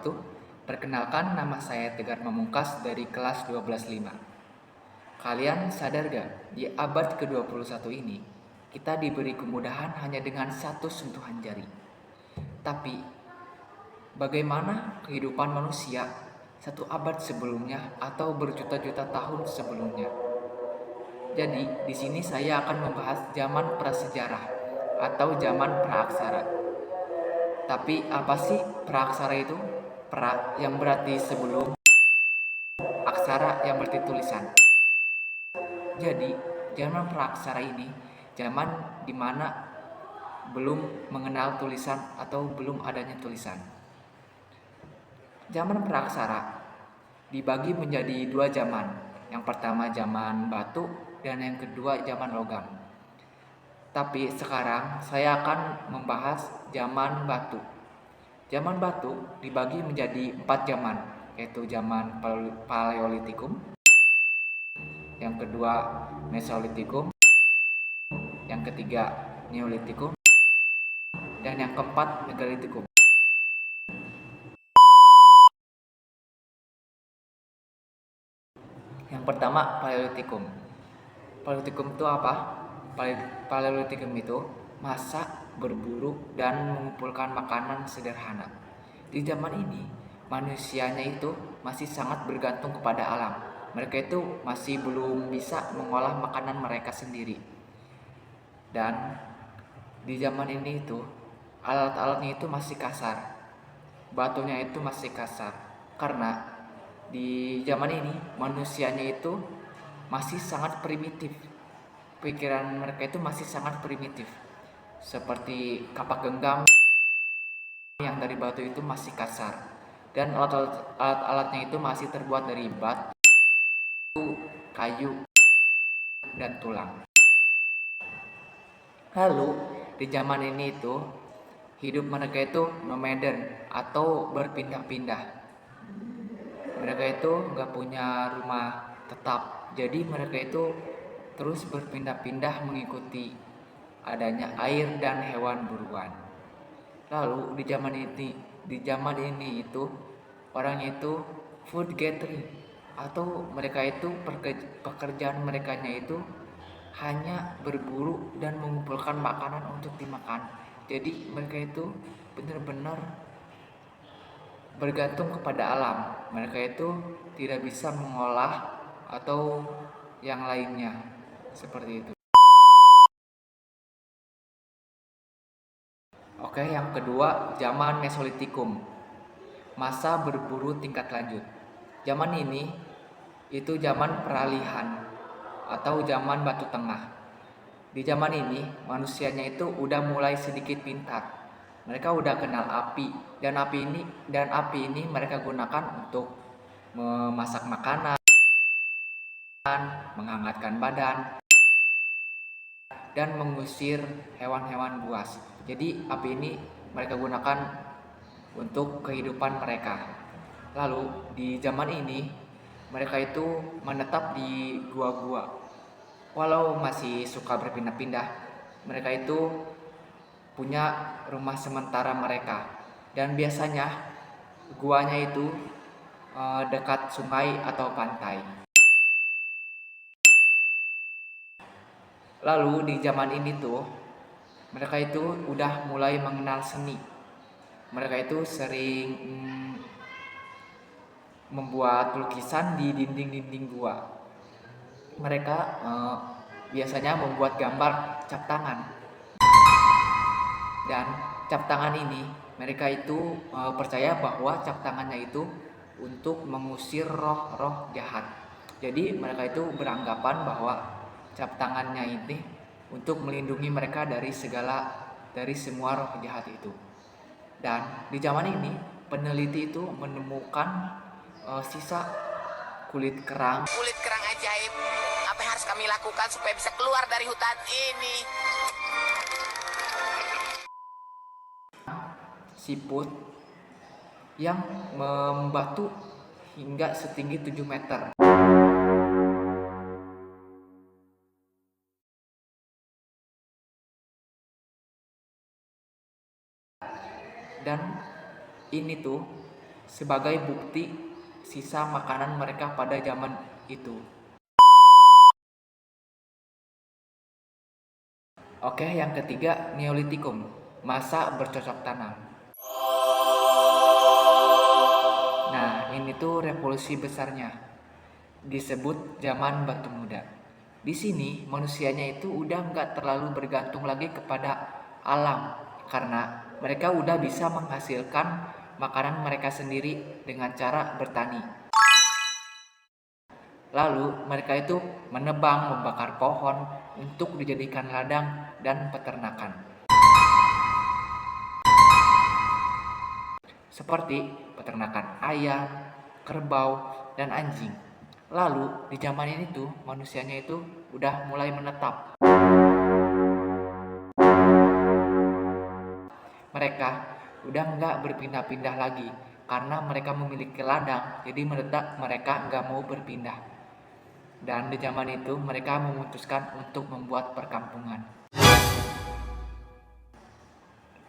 wabarakatuh. Perkenalkan, nama saya Tegar Pamungkas dari kelas 12.5. Kalian sadar gak, di abad ke-21 ini, kita diberi kemudahan hanya dengan satu sentuhan jari. Tapi, bagaimana kehidupan manusia satu abad sebelumnya atau berjuta-juta tahun sebelumnya? Jadi, di sini saya akan membahas zaman prasejarah atau zaman praaksara. Tapi apa sih praaksara itu? Pra yang berarti sebelum, aksara yang berarti tulisan. Jadi, zaman praaksara ini zaman dimana belum mengenal tulisan atau belum adanya tulisan. Zaman praaksara dibagi menjadi dua zaman. Yang pertama zaman batu dan yang kedua zaman logam. Tapi sekarang saya akan membahas zaman batu. Zaman batu dibagi menjadi 4 zaman, yaitu zaman Paleolitikum, yang kedua Mesolitikum, yang ketiga Neolitikum, dan yang keempat Megalitikum. Yang pertama Paleolitikum. Paleolitikum itu apa? Paleolitikum itu masa berburu dan mengumpulkan makanan sederhana. Di zaman ini, manusianya itu masih sangat bergantung kepada alam. Mereka itu masih belum bisa mengolah makanan mereka sendiri. Dan di zaman ini itu, alat-alatnya itu masih kasar. Batunya itu masih kasar. Karena di zaman ini, manusianya itu masih sangat primitif. Pikiran mereka itu masih sangat primitif. Seperti kapak genggam yang dari batu itu masih kasar, dan alat-alatnya itu masih terbuat dari batu, kayu, dan tulang. Lalu di zaman ini itu hidup mereka itu nomaden atau berpindah-pindah. Mereka itu nggak punya rumah tetap, jadi mereka itu terus berpindah-pindah mengikuti adanya air dan hewan buruan. Lalu di zaman ini itu orangnya itu food gathering, atau mereka itu pekerjaan merekanya itu hanya berburu dan mengumpulkan makanan untuk dimakan. Jadi mereka itu benar-benar bergantung kepada alam. Mereka itu tidak bisa mengolah atau yang lainnya seperti itu. Oke, yang kedua zaman Mesolitikum. Masa berburu tingkat lanjut. Zaman ini itu zaman peralihan atau zaman batu tengah. Di zaman ini manusianya itu udah mulai sedikit pintar. Mereka udah kenal api, dan api ini mereka gunakan untuk memasak makanan, menghangatkan badan, dan mengusir hewan-hewan buas. Jadi api ini mereka gunakan untuk kehidupan mereka. Lalu di zaman ini mereka itu menetap di gua-gua. Walau masih suka berpindah-pindah, mereka itu punya rumah sementara mereka. Dan biasanya guanya itu dekat sungai atau pantai. Lalu di zaman ini tuh mereka itu udah mulai mengenal seni. Mereka itu sering membuat lukisan di dinding-dinding gua. Mereka biasanya membuat gambar cap tangan, dan cap tangan ini mereka itu percaya bahwa cap tangannya itu untuk mengusir roh-roh jahat. Jadi mereka itu beranggapan bahwa cap tangannya ini untuk melindungi mereka dari semua roh jahat itu. Dan di zaman ini peneliti itu menemukan sisa kulit kerang ajaib. Apa yang harus kami lakukan supaya bisa keluar dari hutan ini? siput yang membatu hingga setinggi 7 meter. Dan ini tuh sebagai bukti sisa makanan mereka pada zaman itu. Oke, yang ketiga Neolitikum, masa bercocok tanam. Nah, ini tuh revolusi besarnya, disebut zaman batu muda. Di sini manusianya itu udah nggak terlalu bergantung lagi kepada alam, karena mereka udah bisa menghasilkan makanan mereka sendiri dengan cara bertani. Lalu mereka itu menebang, membakar pohon untuk dijadikan ladang dan peternakan. Seperti peternakan ayam, kerbau, dan anjing. Lalu di zaman ini tuh manusianya itu udah mulai menetap. Mereka udah nggak berpindah-pindah lagi karena mereka memiliki ladang, jadi mereka nggak mau berpindah. Dan di zaman itu mereka memutuskan untuk membuat perkampungan.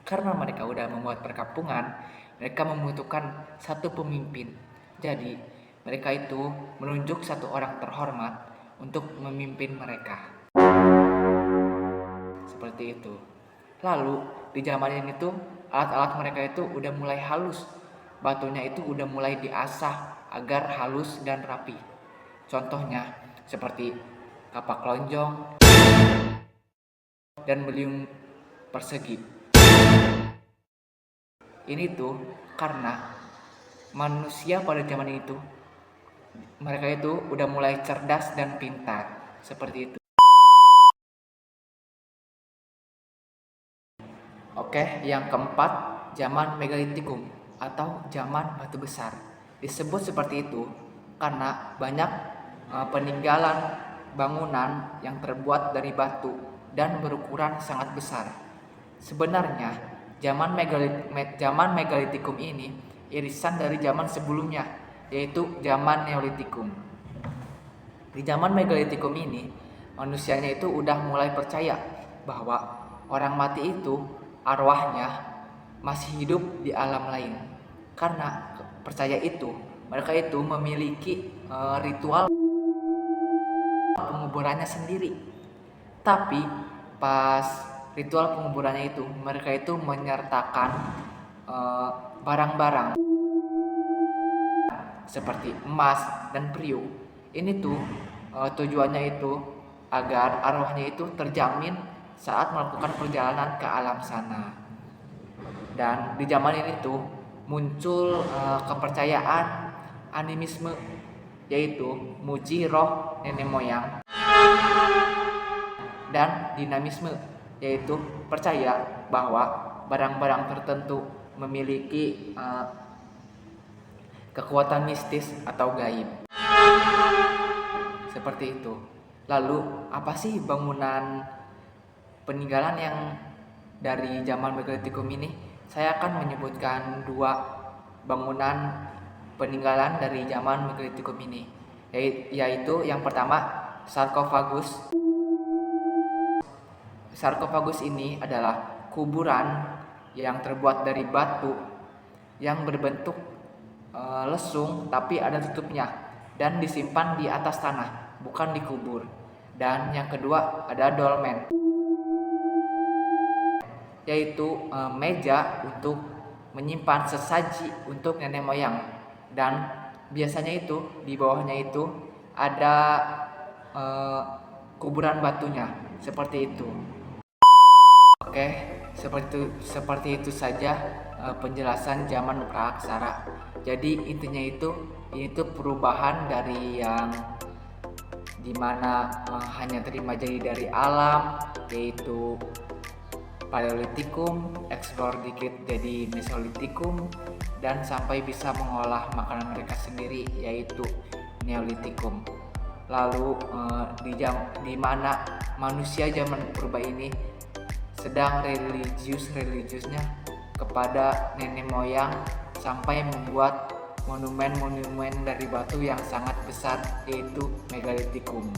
Karena mereka udah membuat perkampungan, mereka membutuhkan satu pemimpin. Jadi mereka itu menunjuk satu orang terhormat untuk memimpin mereka. Seperti itu. Lalu di zaman ini tuh alat-alat mereka itu udah mulai halus. Batunya itu udah mulai diasah agar halus dan rapi. Contohnya seperti kapak lonjong dan beliung persegi. Ini tuh karena manusia pada zaman itu mereka itu udah mulai cerdas dan pintar, seperti itu. Oke, yang keempat, zaman Megalitikum atau zaman batu besar. Disebut seperti itu karena banyak peninggalan bangunan yang terbuat dari batu dan berukuran sangat besar. Sebenarnya zaman Megalitikum ini irisan dari zaman sebelumnya, yaitu zaman Neolitikum. Di zaman Megalitikum ini manusianya itu udah mulai percaya bahwa orang mati itu arwahnya masih hidup di alam lain. Karena percaya itu, mereka itu memiliki ritual penguburannya sendiri. Tapi pas ritual penguburannya itu mereka itu menyertakan barang-barang seperti emas dan periuk. Ini tuh tujuannya itu agar arwahnya itu terjamin saat melakukan perjalanan ke alam sana. Dan di zaman ini tuh muncul kepercayaan animisme, yaitu muji roh nenek moyang, dan dinamisme, yaitu percaya bahwa barang-barang tertentu memiliki kekuatan mistis atau gaib. Seperti itu. Lalu apa sih bangunan peninggalan yang dari zaman Megalitikum ini? Saya akan menyebutkan 2 bangunan peninggalan dari zaman Megalitikum ini, yaitu yang pertama sarkofagus. Sarkofagus ini adalah kuburan yang terbuat dari batu yang berbentuk lesung tapi ada tutupnya dan disimpan di atas tanah, bukan dikubur. Dan yang kedua ada dolmen, yaitu meja untuk menyimpan sesaji untuk nenek moyang, dan biasanya itu di bawahnya itu ada kuburan batunya, seperti itu. Oke, seperti itu saja penjelasan zaman praaksara. Jadi intinya ini tuh perubahan dari yang dimana hanya terima jadi dari alam, yaitu Paleolitikum, explore dikit jadi Mesolitikum, dan sampai bisa mengolah makanan mereka sendiri, yaitu Neolitikum. Lalu di mana manusia zaman purba ini sedang religiusnya kepada nenek moyang sampai membuat monumen-monumen dari batu yang sangat besar, yaitu Megalitikum.